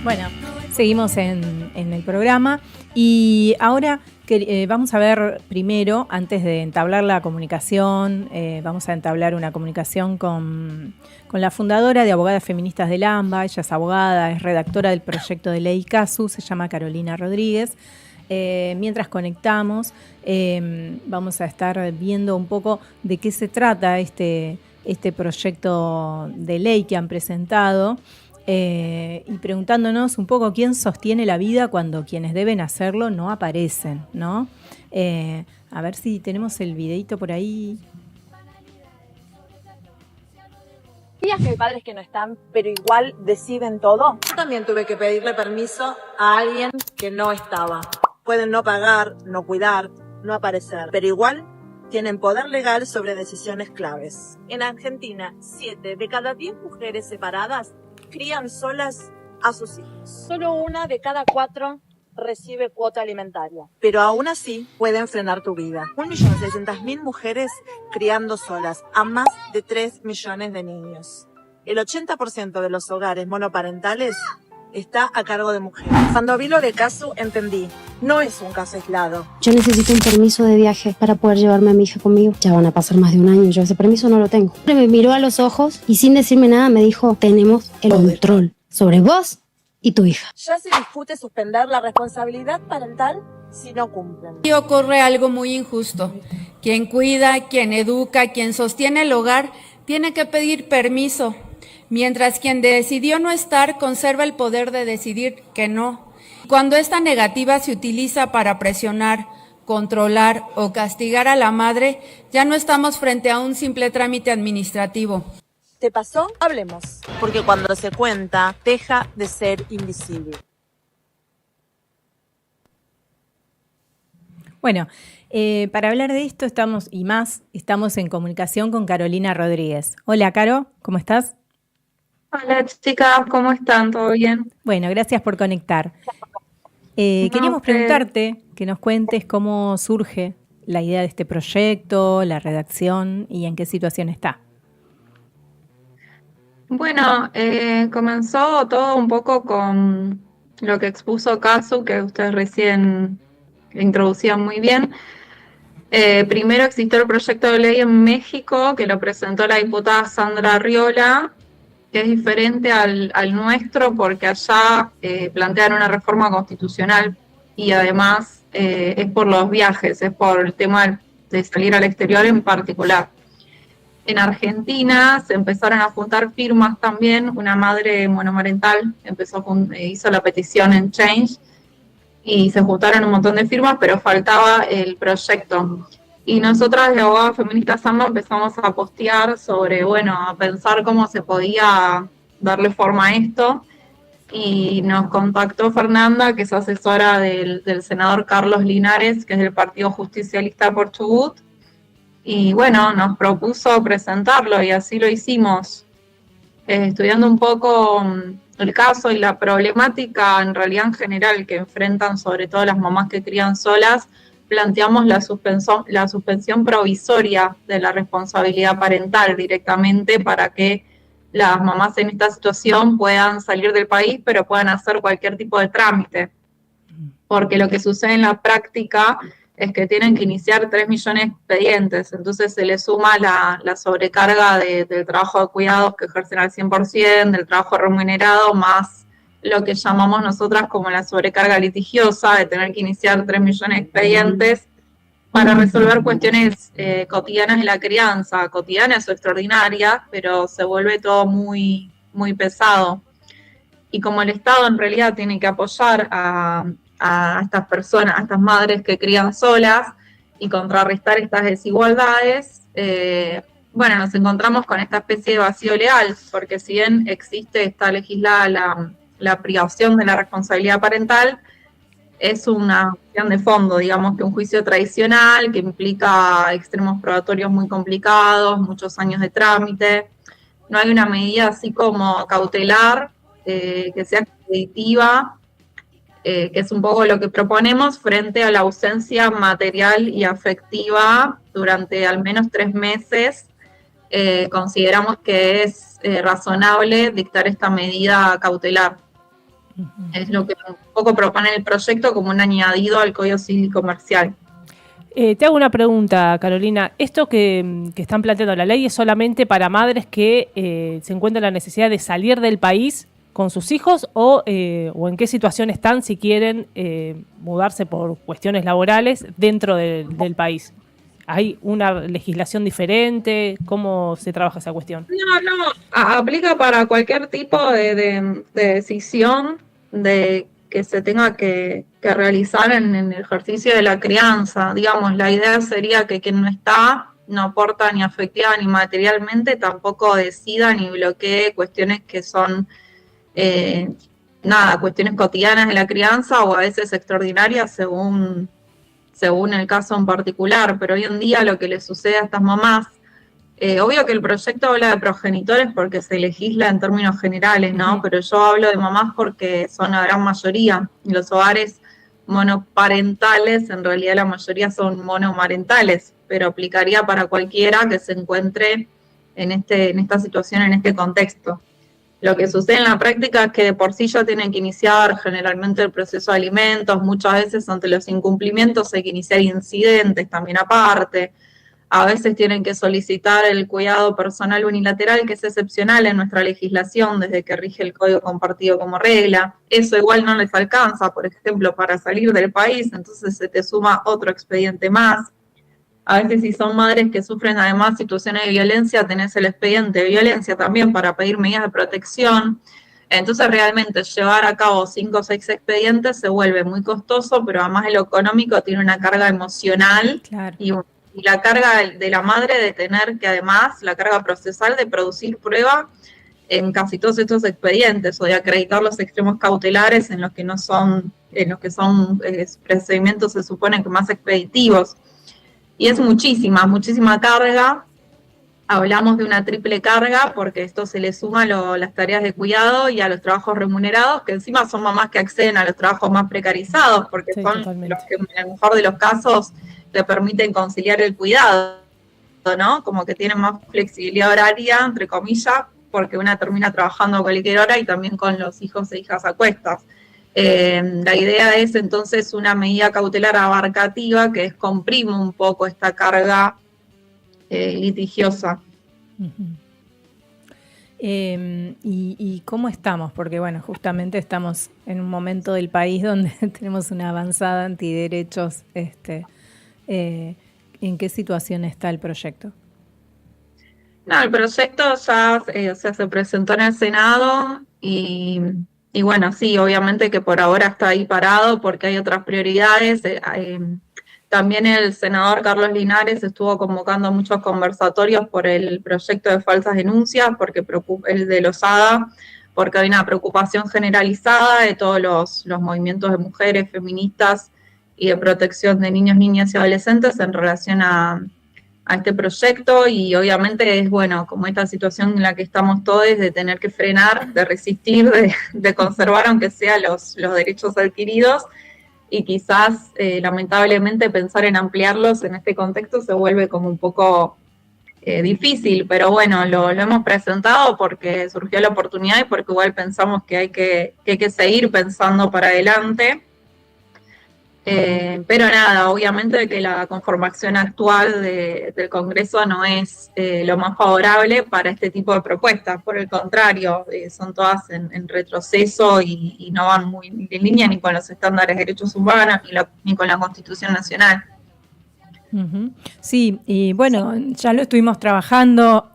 Bueno, seguimos en el programa y ahora vamos a ver primero, antes de entablar la comunicación, vamos a entablar una comunicación con la fundadora de Abogadas Feministas del AMBA. Ella es abogada, es redactora del proyecto de ley CASU, se llama Carolina Rodríguez. Mientras conectamos, vamos a estar viendo un poco de qué se trata este proyecto de ley que han presentado. Y preguntándonos un poco quién sostiene la vida cuando quienes deben hacerlo no aparecen, ¿no? A ver si tenemos el videito por ahí. ¿Sabías que hay padres que no están, pero igual deciden todo? Yo también tuve que pedirle permiso a alguien que no estaba. Pueden no pagar, no cuidar, no aparecer, pero igual tienen poder legal sobre decisiones claves. En Argentina, 7 de cada 10 mujeres separadas crían solas a sus hijos. Solo 1 de cada 4 recibe cuota alimentaria. Pero aún así pueden frenar tu vida. 1.600.000 mujeres criando solas a más de 3 millones de niños. El 80% de los hogares monoparentales está a cargo de mujeres. Cuando vi lo de Casu entendí, no es un caso aislado. Yo necesito un permiso de viaje para poder llevarme a mi hija conmigo. Ya van a pasar más de un año, yo ese permiso no lo tengo. Me miró a los ojos y sin decirme nada me dijo, tenemos el control sobre vos y tu hija. Ya se discute suspender la responsabilidad parental si no cumplen. Y ocurre algo muy injusto. Quien cuida, quien educa, quien sostiene el hogar, tiene que pedir permiso, mientras quien decidió no estar conserva el poder de decidir que no. Cuando esta negativa se utiliza para presionar, controlar o castigar a la madre, ya no estamos frente a un simple trámite administrativo. ¿Te pasó? Hablemos. Porque cuando se cuenta, deja de ser invisible. Bueno, para hablar de esto estamos en comunicación con Carolina Rodríguez. Hola, Caro, ¿cómo estás? Hola chicas, ¿cómo están? ¿Todo bien? Bueno, gracias por conectar. Queríamos preguntarte que nos cuentes cómo surge la idea de este proyecto, la redacción y en qué situación está. Bueno, comenzó todo un poco con lo que expuso Casu, que ustedes recién introducían muy bien. Primero existió el proyecto de ley en México, que lo presentó la diputada Sandra Arriola, que es diferente al nuestro porque allá plantean una reforma constitucional y además es por los viajes, es por el tema de salir al exterior en particular. En Argentina se empezaron a juntar firmas también, una madre monomarental hizo la petición en Change y se juntaron un montón de firmas, pero faltaba el proyecto. Y nosotras de Abogadas Feministas AMBA empezamos a postear sobre, a pensar cómo se podía darle forma a esto. Y nos contactó Fernanda, que es asesora del senador Carlos Linares, que es del Partido Justicialista por Chubut. Y nos propuso presentarlo y así lo hicimos. Estudiando un poco el caso y la problemática en realidad en general que enfrentan sobre todo las mamás que crían solas, planteamos la suspensión provisoria de la responsabilidad parental directamente para que las mamás en esta situación puedan salir del país, pero puedan hacer cualquier tipo de trámite. Porque lo que sucede en la práctica es que tienen que iniciar 3 millones de expedientes, entonces se les suma la sobrecarga del trabajo de cuidados que ejercen al 100%, del trabajo remunerado, más lo que llamamos nosotras como la sobrecarga litigiosa, de tener que iniciar 3 millones de expedientes para resolver cuestiones cotidianas de la crianza, cotidianas o extraordinarias, pero se vuelve todo muy, muy pesado. Y como el Estado en realidad tiene que apoyar a estas personas, a estas madres que crían solas y contrarrestar estas desigualdades, nos encontramos con esta especie de vacío legal, porque si bien está legislada la privación de la responsabilidad parental, es una cuestión de fondo, digamos que un juicio tradicional que implica extremos probatorios muy complicados, muchos años de trámite. No hay una medida así como cautelar que sea expeditiva, que es un poco lo que proponemos frente a la ausencia material y afectiva durante al menos 3 meses. Consideramos que es razonable dictar esta medida cautelar. Es lo que un poco propone el proyecto como un añadido al Código Civil y Comercial. Te hago una pregunta, Carolina. ¿Esto que están planteando la ley es solamente para madres que se encuentran la necesidad de salir del país con sus hijos o en qué situación están si quieren mudarse por cuestiones laborales dentro del país? ¿Hay una legislación diferente? ¿Cómo se trabaja esa cuestión? No, aplica para cualquier tipo de decisión de que se tenga que realizar en el ejercicio de la crianza. Digamos, la idea sería que quien no está, no aporta ni afectiva ni materialmente, tampoco decida ni bloquee cuestiones que son, cuestiones cotidianas de la crianza o a veces extraordinarias según el caso en particular. Pero hoy en día lo que le sucede a estas mamás, obvio que el proyecto habla de progenitores porque se legisla en términos generales, ¿no? Pero yo hablo de mamás porque son la gran mayoría. Los hogares monoparentales, en realidad la mayoría son monomarentales, pero aplicaría para cualquiera que se encuentre en esta situación, en este contexto. Lo que sucede en la práctica es que de por sí ya tienen que iniciar generalmente el proceso de alimentos, muchas veces ante los incumplimientos hay que iniciar incidentes también aparte. A veces tienen que solicitar el cuidado personal unilateral, que es excepcional en nuestra legislación desde que rige el Código Compartido como regla. Eso igual no les alcanza, por ejemplo, para salir del país, entonces se te suma otro expediente más. A veces si son madres que sufren además situaciones de violencia, tenés el expediente de violencia también para pedir medidas de protección. Entonces realmente llevar a cabo 5 o 6 expedientes se vuelve muy costoso, pero además de lo económico tiene una carga emocional. Claro. Y la carga de la madre de tener que además, la carga procesal de producir prueba en casi todos estos expedientes o de acreditar los extremos cautelares en los que son procedimientos se supone que más expeditivos. Y es muchísima carga. Hablamos de una triple carga porque esto se le suma a las tareas de cuidado y a los trabajos remunerados, que encima son mamás que acceden a los trabajos más precarizados porque sí, son totalmente los que en el mejor de los casos te permiten conciliar el cuidado, ¿no? Como que tienen más flexibilidad horaria, entre comillas, porque una termina trabajando a cualquier hora y también con los hijos e hijas a cuestas. La idea es entonces una medida cautelar abarcativa que comprime un poco esta carga litigiosa. ¿Y cómo estamos? Porque bueno, justamente estamos en un momento del país donde tenemos una avanzada antiderechos. ¿En qué situación está el proyecto? No, el proyecto ya se presentó en el Senado y bueno, sí, obviamente que por ahora está ahí parado porque hay otras prioridades. También el senador Carlos Linares estuvo convocando muchos conversatorios por el proyecto de falsas denuncias, porque el de Lozada, porque hay una preocupación generalizada de todos los movimientos de mujeres, feministas y de protección de niños, niñas y adolescentes en relación a este proyecto, y obviamente es bueno, como esta situación en la que estamos todos, de tener que frenar, de resistir, de conservar aunque sea los derechos adquiridos, y quizás lamentablemente pensar en ampliarlos en este contexto se vuelve como un poco difícil, pero bueno, lo hemos presentado porque surgió la oportunidad y porque igual pensamos que hay que seguir pensando para adelante. Pero nada, obviamente que la conformación actual del Congreso no es lo más favorable para este tipo de propuestas, por el contrario, son todas en retroceso y no van muy en línea ni con los estándares de derechos humanos ni con la Constitución Nacional. Sí, y bueno, ya lo estuvimos trabajando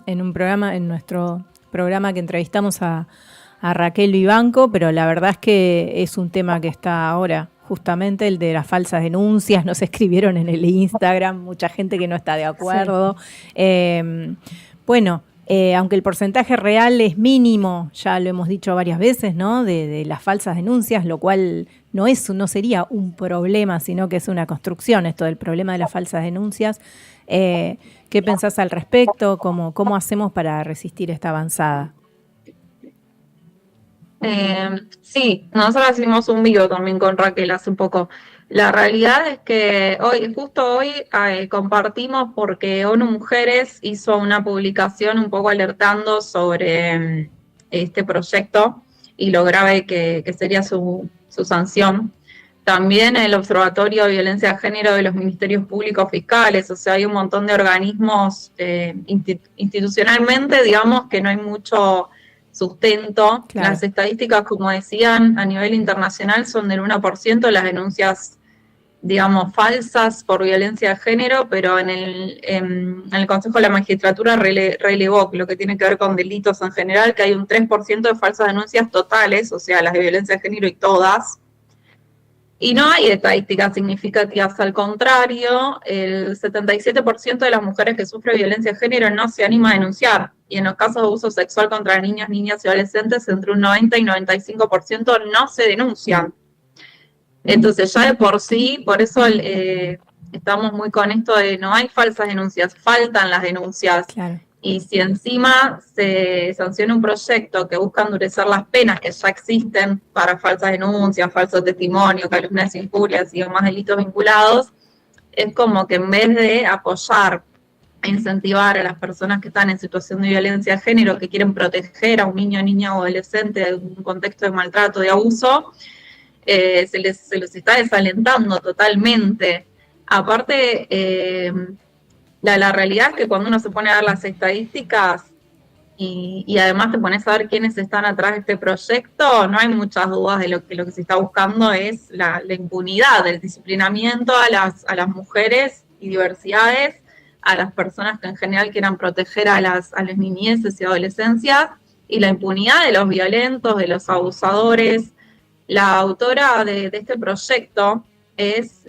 en nuestro programa que entrevistamos a Raquel Vivanco, pero la verdad es que es un tema que está ahora, justamente el de las falsas denuncias. Nos escribieron en el Instagram mucha gente que no está de acuerdo. Sí. Aunque el porcentaje real es mínimo, ya lo hemos dicho varias veces, ¿no? De las falsas denuncias, lo cual no sería un problema, sino que es una construcción esto del problema de las falsas denuncias. ¿Qué pensás al respecto? ¿Cómo hacemos para resistir esta avanzada? Sí, nosotros hicimos un vivo también con Raquel hace poco. La realidad es que justo hoy compartimos porque ONU Mujeres hizo una publicación un poco alertando sobre este proyecto y lo grave que sería su sanción. También el Observatorio de Violencia de Género de los Ministerios Públicos Fiscales, o sea, hay un montón de organismos institucionalmente, digamos, que no hay mucho sustento. Claro. Las estadísticas, como decían, a nivel internacional son del 1% las denuncias, digamos, falsas por violencia de género, pero en el Consejo de la Magistratura relevó lo que tiene que ver con delitos en general, que hay un 3% de falsas denuncias totales, o sea, las de violencia de género y todas. Y no hay estadísticas significativas, al contrario, el 77% de las mujeres que sufren violencia de género no se anima a denunciar, y en los casos de abuso sexual contra niños, niñas y adolescentes, entre un 90 y 95% no se denuncian. Entonces ya de por sí, por eso estamos muy con esto de no hay falsas denuncias, faltan las denuncias. Claro. Y si encima se sanciona un proyecto que busca endurecer las penas que ya existen para falsas denuncias, falso testimonio, calumnias, injurias y demás delitos vinculados, es como que en vez de apoyar e incentivar a las personas que están en situación de violencia de género, que quieren proteger a un niño, niña o adolescente de un contexto de maltrato, de abuso, se los está desalentando totalmente. Aparte, la realidad es que cuando uno se pone a ver las estadísticas y además te pones a ver quiénes están atrás de este proyecto, no hay muchas dudas de lo que se está buscando es la impunidad, el disciplinamiento a las mujeres y diversidades, a las personas que en general quieran proteger a las niñeces y adolescencias, y la impunidad de los violentos, de los abusadores. La autora de este proyecto es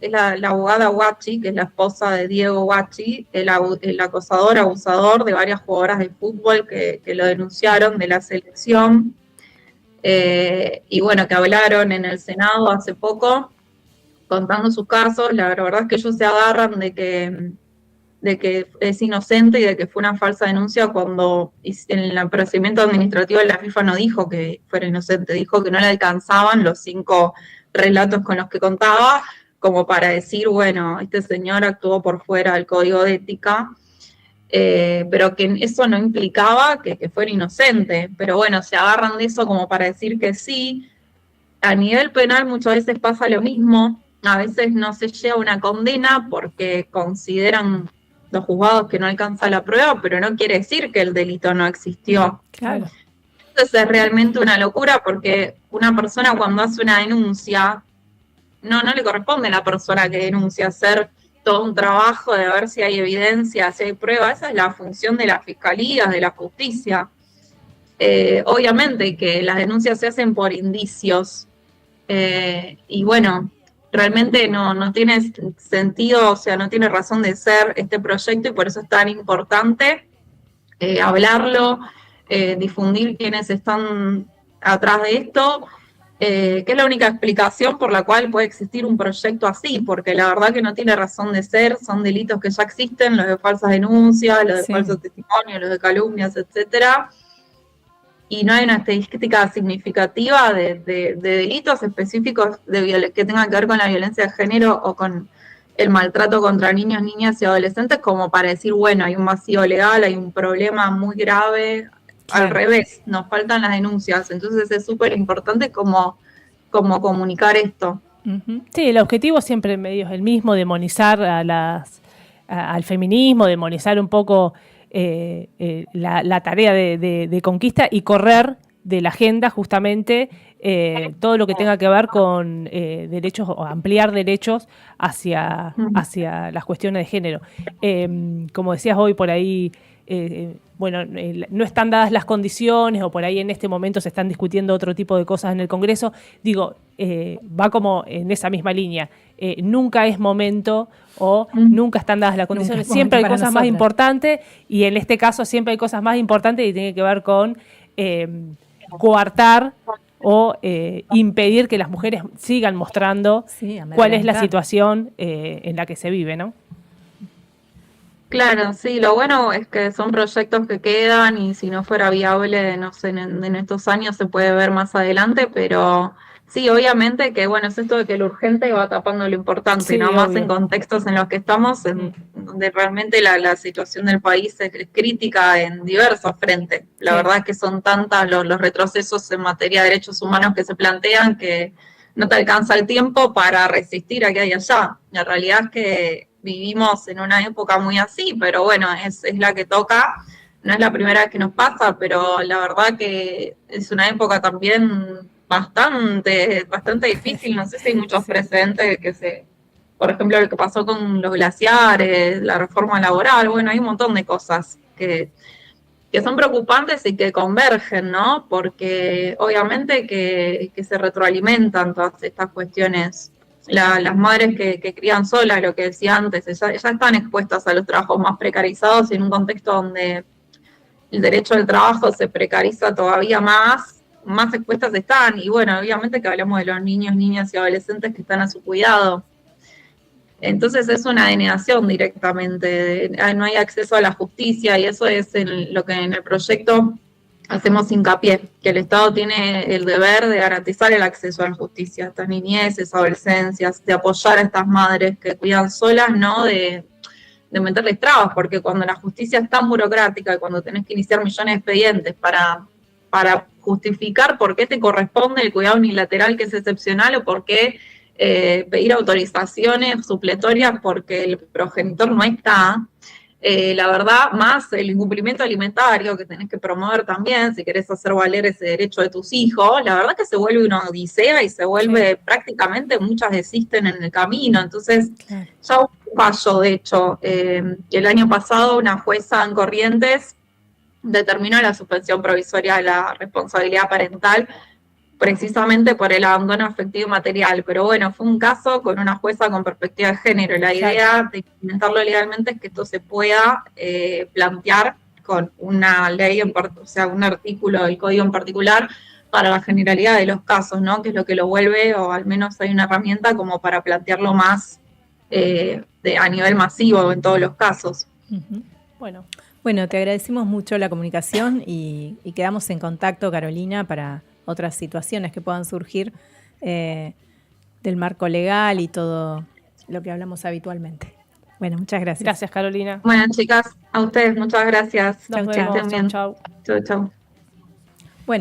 la abogada Huachi, que es la esposa de Diego Huachi, el acosador, abusador de varias jugadoras de fútbol que lo denunciaron de la selección, y bueno, que hablaron en el Senado hace poco, contando sus casos. La verdad es que ellos se agarran de que es inocente y de que fue una falsa denuncia cuando en el procedimiento administrativo de la FIFA no dijo que fuera inocente, dijo que no le alcanzaban los 5 relatos con los que contaba, como para decir, bueno, este señor actuó por fuera del código de ética, pero que eso no implicaba que fuera inocente. Pero bueno, se agarran de eso como para decir que sí. A nivel penal muchas veces pasa lo mismo, a veces no se llega a una condena porque consideran los juzgados que no alcanza la prueba, pero no quiere decir que el delito no existió. Claro. Entonces es realmente una locura, porque una persona cuando hace una denuncia, no le corresponde a la persona que denuncia hacer todo un trabajo de ver si hay evidencia, si hay prueba. Esa es la función de la fiscalía, de la justicia. Obviamente que las denuncias se hacen por indicios, y bueno, realmente no tiene sentido, o sea, no tiene razón de ser este proyecto, y por eso es tan importante hablarlo, difundir quiénes están atrás de esto, que es la única explicación por la cual puede existir un proyecto así, porque la verdad que no tiene razón de ser. Son delitos que ya existen, los de falsas denuncias, los de falsos testimonios, los de calumnias, etcétera, y no hay una estadística significativa de delitos específicos que tengan que ver con la violencia de género o con el maltrato contra niños, niñas y adolescentes, como para decir, bueno, hay un vacío legal, hay un problema muy grave. Al revés, nos faltan las denuncias. Entonces es súper importante como comunicar esto. Sí, el objetivo siempre medio es el mismo, demonizar al feminismo, demonizar un poco la tarea de conquista y correr de la agenda justamente todo lo que tenga que ver con derechos o ampliar derechos hacia las cuestiones de género. Como decías hoy por ahí, bueno, no están dadas las condiciones, o por ahí en este momento se están discutiendo otro tipo de cosas en el Congreso. Digo, va como en esa misma línea. Nunca es momento o nunca están dadas las condiciones. Siempre hay cosas más importantes, y en este caso siempre hay cosas más importantes y tiene que ver con coartar o impedir que las mujeres sigan mostrando cuál es la situación en la que se vive, ¿no? Claro, sí, lo bueno es que son proyectos que quedan, y si no fuera viable, no sé, en estos años se puede ver más adelante, pero Sí, obviamente que, bueno, es esto de que lo urgente va tapando lo importante, Sí, ¿no? Más obvio. en contextos en los que estamos, en donde realmente la situación del país es crítica en diversos frentes. La Sí. verdad es que son tantas los retrocesos en materia de derechos humanos que se plantean que no te alcanza el tiempo para resistir a que hay allá. La realidad es que vivimos en una época muy así, pero bueno, es la que toca. No es la primera vez que nos pasa, pero la verdad que es una época también bastante difícil. No sé si hay muchos Sí. precedentes por ejemplo, lo que pasó con los glaciares, la reforma laboral, bueno, hay un montón de cosas que son preocupantes y que convergen, ¿no? Porque obviamente que se retroalimentan todas estas cuestiones. Las madres que crían solas, lo que decía antes, ya están expuestas a los trabajos más precarizados y en un contexto donde el derecho al trabajo se precariza todavía más expuestas están. Y bueno, obviamente que hablamos de los niños, niñas y adolescentes que están a su cuidado. Entonces es una denegación directamente, no hay acceso a la justicia y eso es lo que en el proyecto hacemos hincapié, que el Estado tiene el deber de garantizar el acceso a la justicia a estas niñeces, adolescencias, de apoyar a estas madres que cuidan solas, no de meterles trabas, porque cuando la justicia es tan burocrática y cuando tenés que iniciar millones de expedientes para justificar por qué te corresponde el cuidado unilateral que es excepcional o por qué pedir autorizaciones supletorias porque el progenitor no está, la verdad, más el incumplimiento alimentario que tenés que promover también, si querés hacer valer ese derecho de tus hijos, la verdad que se vuelve una odisea y se vuelve prácticamente, muchas desisten en el camino, entonces Claro. ya hubo un fallo, de hecho, que el año pasado una jueza en Corrientes determinó la suspensión provisoria de la responsabilidad parental precisamente por el abandono afectivo y material. Pero bueno, fue un caso con una jueza con perspectiva de género. La idea de implementarlo legalmente es que esto se pueda plantear con una ley, o sea, un artículo del código en particular para la generalidad de los casos, ¿no? Que es lo que lo vuelve, o al menos hay una herramienta como para plantearlo más a nivel masivo en todos los casos. Ujú. Bueno, te agradecemos mucho la comunicación y quedamos en contacto, Carolina, para otras situaciones que puedan surgir del marco legal y todo lo que hablamos habitualmente. Bueno, muchas gracias. gracias, Carolina. Bueno, chicas, a ustedes muchas gracias. Nos Chau, Que chau. estén vemos. bien. Chau. Chau, chau.